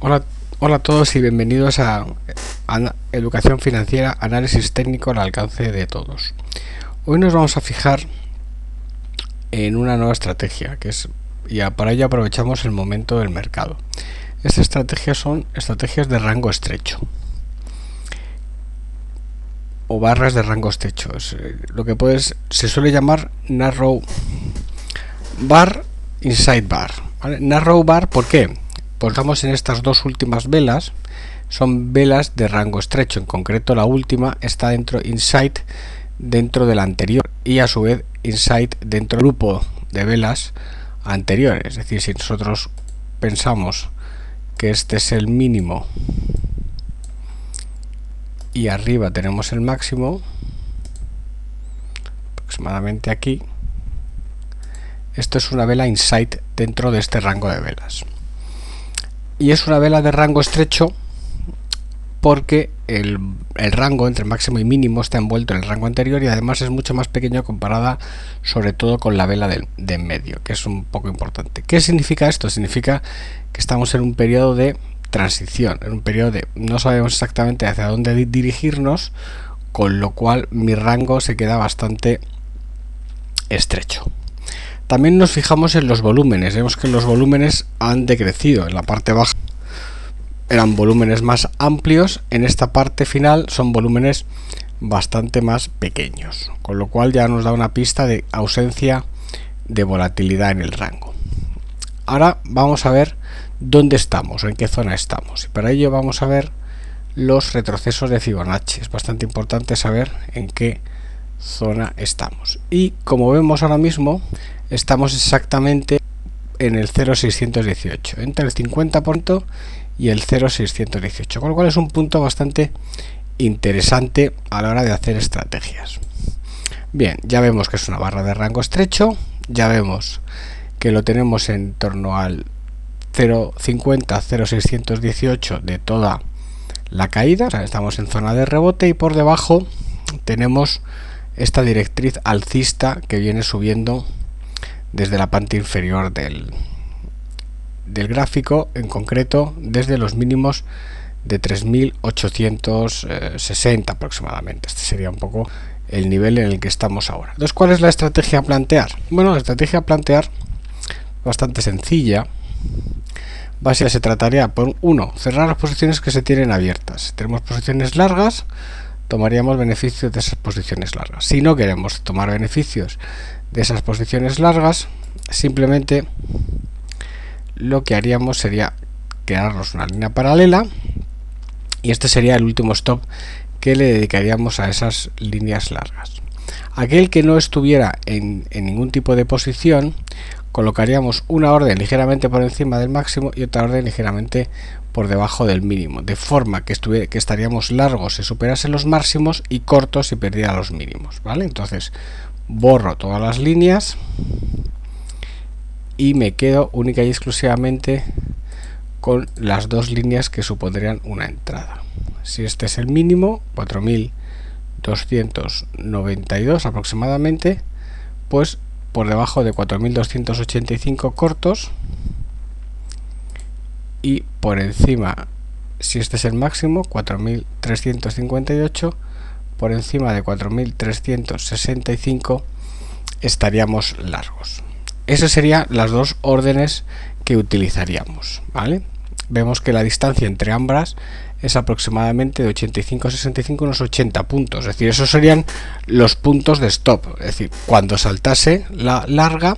Hola, hola a todos y bienvenidos a Educación Financiera, análisis técnico al alcance de todos. Hoy nos vamos a fijar en una nueva estrategia, para ello aprovechamos el momento del mercado. Estas estrategias son estrategias de rango estrecho o barras de rango estrecho. Lo que se suele llamar narrow bar, inside bar. ¿Vale? Narrow bar, ¿por qué? Pues estamos en estas dos últimas velas, son velas de rango estrecho. En concreto, la última está inside dentro de la anterior y a su vez inside dentro del grupo de velas anteriores. Es decir, si nosotros pensamos que este es el mínimo y arriba tenemos el máximo, aproximadamente aquí, esto es una vela inside dentro de este rango de velas. Y es una vela de rango estrecho porque el rango entre máximo y mínimo está envuelto en el rango anterior y además es mucho más pequeño comparada sobre todo con la vela de en medio, que es un poco importante. ¿Qué significa esto? Significa que estamos en un periodo de transición, en un periodo de no sabemos exactamente hacia dónde dirigirnos, con lo cual mi rango se queda bastante estrecho. También nos fijamos en los volúmenes. Vemos que los volúmenes han decrecido. En la parte baja eran volúmenes más amplios, en esta parte final son volúmenes bastante más pequeños, con lo cual ya nos da una pista de ausencia de volatilidad en el rango. Ahora vamos a ver dónde estamos, en qué zona estamos, y para ello vamos a ver los retrocesos de Fibonacci. Es bastante importante saber en qué zona estamos, y como vemos ahora mismo estamos exactamente en el 0,618, entre el 50% y el 0,618, con lo cual es un punto bastante interesante a la hora de hacer estrategias. Bien, ya vemos que es una barra de rango estrecho, ya vemos que lo tenemos en torno al 0,50, 0,618 de toda la caída, o sea, estamos en zona de rebote y por debajo tenemos esta directriz alcista que viene subiendo desde la parte inferior del gráfico, en concreto desde los mínimos de 3.860 aproximadamente. Este sería un poco el nivel en el que estamos ahora. Entonces, ¿cuál es la estrategia a plantear? Bueno, la estrategia a plantear bastante sencilla. Básicamente se trataría por uno, cerrar las posiciones que se tienen abiertas. Si tenemos posiciones largas, tomaríamos beneficios de esas posiciones largas. Si no queremos tomar beneficios de esas posiciones largas, simplemente lo que haríamos sería crearnos una línea paralela y este sería el último stop que le dedicaríamos a esas líneas largas. Aquel que no estuviera en ningún tipo de posición, colocaríamos una orden ligeramente por encima del máximo y otra orden ligeramente por debajo del mínimo, de forma que estaríamos largos si superase los máximos y cortos si perdiera los mínimos, ¿vale? Entonces borro todas las líneas y me quedo única y exclusivamente con las dos líneas que supondrían una entrada. Si este es el mínimo, 4.292 aproximadamente, pues por debajo de 4.285 cortos y por encima, si este es el máximo, 4.358, por encima de 4.365 estaríamos largos. Esas serían las dos órdenes que utilizaríamos, ¿vale? Vemos que la distancia entre ambas es aproximadamente de 85 a 65, unos 80 puntos, es decir, esos serían los puntos de stop, es decir, cuando saltase la larga,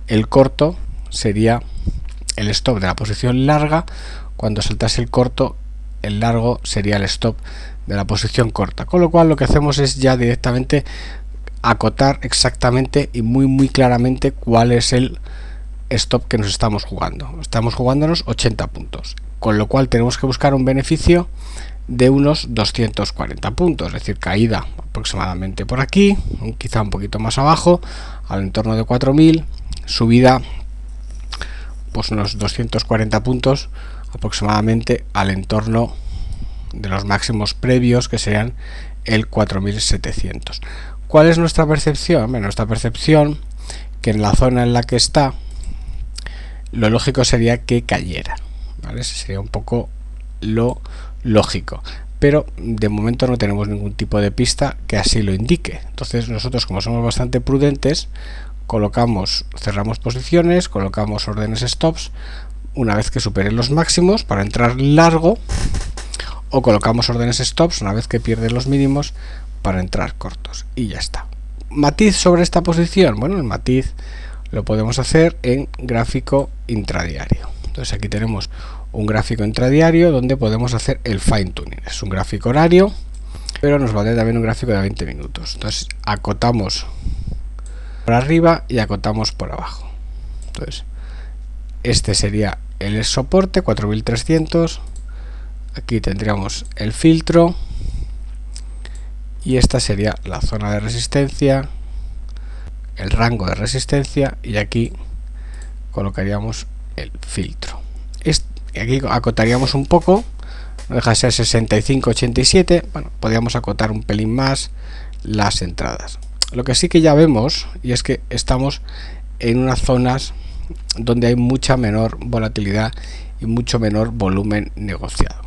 el corto sería el stop de la posición larga, cuando saltase el corto, el largo sería el stop de la posición corta, con lo cual lo que hacemos es ya directamente acotar exactamente y muy claramente cuál es el stop que nos estamos jugando. Estamos jugándonos 80 puntos, con lo cual tenemos que buscar un beneficio de unos 240 puntos, es decir, caída aproximadamente por aquí, quizá un poquito más abajo, al entorno de 4.000, subida pues unos 240 puntos aproximadamente al entorno de los máximos previos, que serían el 4.700. ¿Cuál es nuestra percepción? Bueno, nuestra percepción, que en la zona en la que está, lo lógico sería que cayera, ¿vale? Ese sería un poco lo lógico, pero de momento no tenemos ningún tipo de pista que así lo indique. Entonces nosotros, como somos bastante prudentes, cerramos posiciones, colocamos órdenes stops una vez que superen los máximos para entrar largo, o colocamos órdenes stops una vez que pierden los mínimos para entrar cortos, y ya está. Matiz sobre esta posición. Bueno, el matiz lo podemos hacer en gráfico intradiario. Entonces aquí tenemos un gráfico intradiario donde podemos hacer el fine tuning. Es un gráfico horario, pero nos vale también un gráfico de 20 minutos. Entonces acotamos por arriba y acotamos por abajo. Entonces este sería el soporte 4300. Aquí tendríamos el filtro y esta sería la zona de resistencia, el rango de resistencia, y aquí colocaríamos el filtro. Aquí acotaríamos un poco, no deja de ser 65-87. Bueno, podríamos acotar un pelín más las entradas. Lo que sí que ya vemos, y es que estamos en unas zonas donde hay mucha menor volatilidad y mucho menor volumen negociado,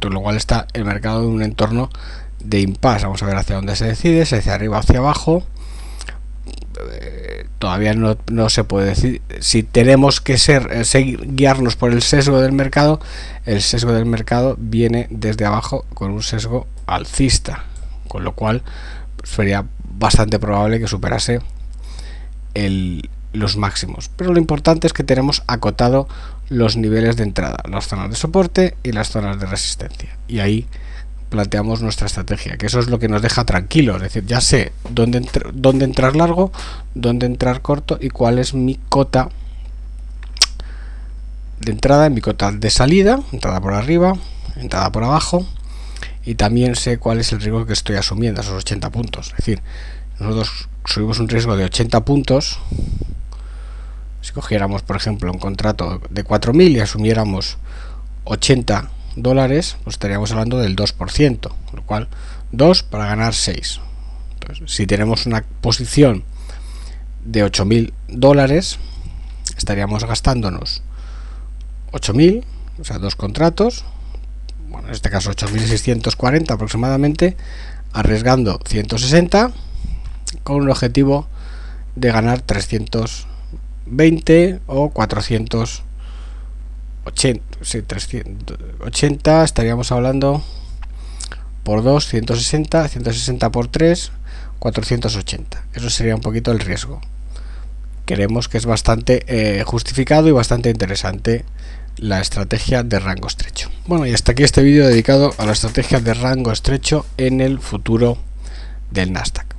con lo cual está el mercado en un entorno de impasse. Vamos a ver hacia dónde se decide, si hacia arriba o hacia abajo. Todavía no se puede decir si tenemos que guiarnos por el sesgo del mercado. El sesgo del mercado viene desde abajo con un sesgo alcista, con lo cual sería bastante probable que superase los máximos, pero lo importante es que tenemos acotado los niveles de entrada, las zonas de soporte y las zonas de resistencia, y ahí planteamos nuestra estrategia, que eso es lo que nos deja tranquilos. Es decir, ya sé dónde entrar largo, dónde entrar corto y cuál es mi cota de entrada, mi cota de salida, entrada por arriba, entrada por abajo, y también sé cuál es el riesgo que estoy asumiendo, esos 80 puntos. Es decir, nosotros subimos un riesgo de 80 puntos. Si cogiéramos, por ejemplo, un contrato de 4.000 y asumiéramos $80, pues estaríamos hablando del 2%, con lo cual 2 para ganar 6. Entonces, si tenemos una posición de $8.000, estaríamos gastándonos 8.000, o sea, 2 contratos, bueno, en este caso 8.640 aproximadamente, arriesgando 160 con un objetivo de ganar 320 o 480. Sí, 380 estaríamos hablando por 2, 160, 160 por 3, 480. Eso sería un poquito el riesgo. Creemos que es bastante justificado y bastante interesante la estrategia de rango estrecho. Bueno, y hasta aquí este vídeo dedicado a la estrategia de rango estrecho en el futuro del Nasdaq.